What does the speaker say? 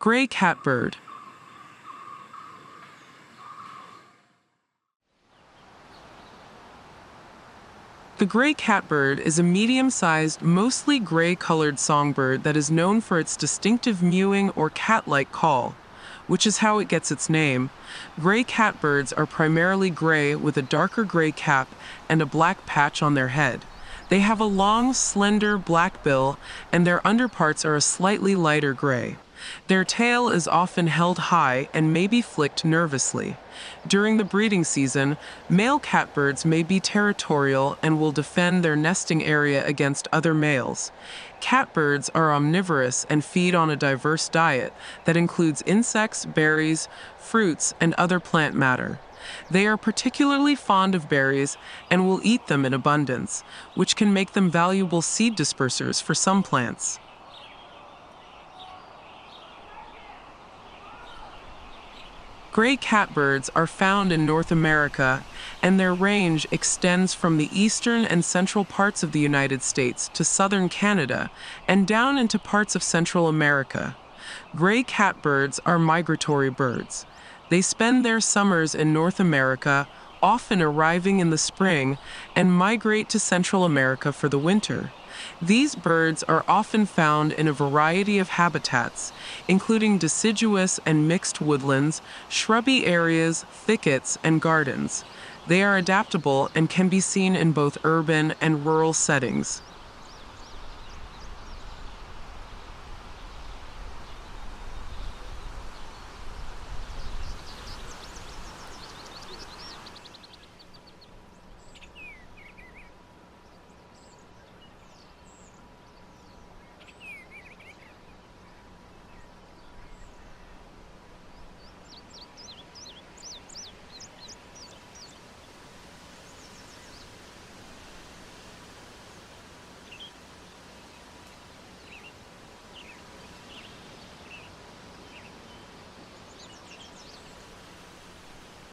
Gray catbird. The gray catbird is a medium-sized, mostly gray-colored songbird that is known for its distinctive mewing or cat-like call, which is how it gets its name. Gray catbirds are primarily gray with a darker gray cap and a black patch on their head. They have a long, slender black bill, and their underparts are a slightly lighter gray. Their tail is often held high and may be flicked nervously. During the breeding season, male catbirds may be territorial and will defend their nesting area against other males. Catbirds are omnivorous and feed on a diverse diet that includes insects, berries, fruits, and other plant matter. They are particularly fond of berries and will eat them in abundance, which can make them valuable seed dispersers for some plants. Gray catbirds are found in North America, and their range extends from the eastern and central parts of the United States to southern Canada and down into parts of Central America. Gray catbirds are migratory birds. They spend their summers in North America, often arriving in the spring, and migrate to Central America for the winter. These birds are often found in a variety of habitats, including deciduous and mixed woodlands, shrubby areas, thickets, and gardens. They are adaptable and can be seen in both urban and rural settings.